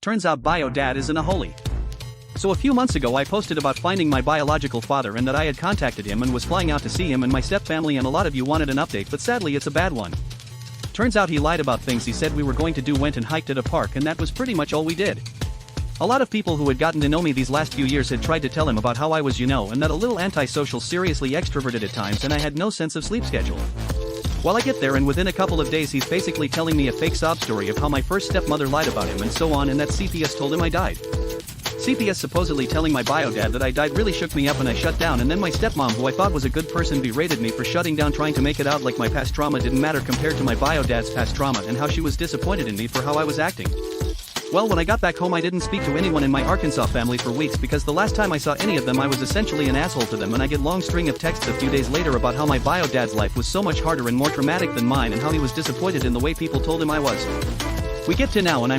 turns out bio dad is an AHOLE. So a few months ago I posted about finding my biological father and that I had contacted him and was flying out to see him and my stepfamily, and a lot of you wanted an update, but sadly it's a bad one. Turns out he lied about things he said we were going to do. Went and hiked at a park, and that was pretty much all we did. A lot of people who had gotten to know me these last few years had tried to tell him about how I was, and that a little antisocial, seriously extroverted at times, and I had no sense of sleep schedule. Well, I get there and within a couple of days he's basically telling me a fake sob story of how my first stepmother lied about him and so on, and that CPS told him I died. CPS supposedly telling my bio dad that I died really shook me up and I shut down, and then my stepmom, who I thought was a good person, berated me for shutting down, trying to make it out like my past trauma didn't matter compared to my bio dad's past trauma, and how she was disappointed in me for how I was acting. Well, when I got back home I didn't speak to anyone in my Arkansas family for weeks because the last time I saw any of them I was essentially an asshole to them, and I get long string of texts a few days later about how my bio dad's life was so much harder and more traumatic than mine and how he was disappointed in the way people told him I was. We get to now and I'm